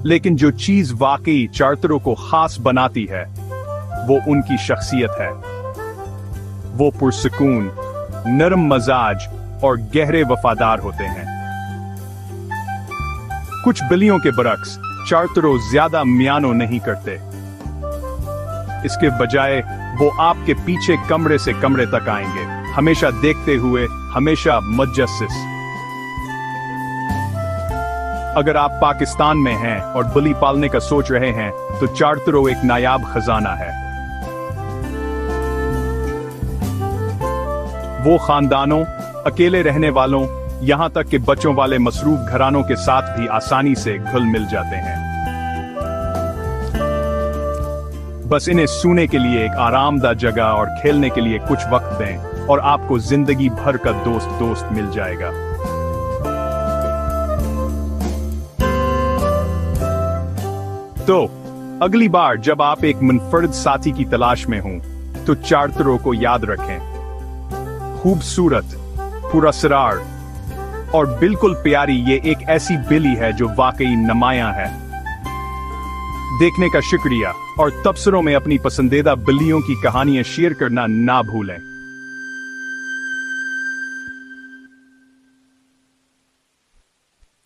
लेकिन जो चीज वाकई चार्टरों को खास बनाती है वो उनकी शख्सियत है। वो पुरसुकून, नरम मजाज और गहरे वफादार होते हैं। कुछ बिल्लियों के बरक्स चार्टरों ज्यादा म्यानो नहीं करते। इसके बजाय वो आपके पीछे कमरे से कमरे तक आएंगे, हमेशा देखते हुए, हमेशा मुतजस्सिस। अगर आप पाकिस्तान में हैं और बिल्ली पालने का सोच रहे हैं तो चार्टरों एक नायाब खजाना है। वो खानदानों, अकेले रहने वालों, यहां तक कि बच्चों वाले मसरूफ घरानों के साथ भी आसानी से घुल मिल जाते हैं। बस इन्हें सूने के लिए एक आरामदायक जगह और खेलने के लिए कुछ वक्त दें और आपको जिंदगी भर का दोस्त मिल जाएगा। तो अगली बार जब आप एक मुनफरद साथी की तलाश में हों तो चार्टरों को याद रखें। खूबसूरत, पुरअसरार और बिल्कुल प्यारी ये एक ऐसी बिल्ली है जो वाकई नुमायां है। देखने का शुक्रिया और तबसरों में अपनी पसंदीदा बिल्लियों की कहानियां शेयर करना ना भूलें।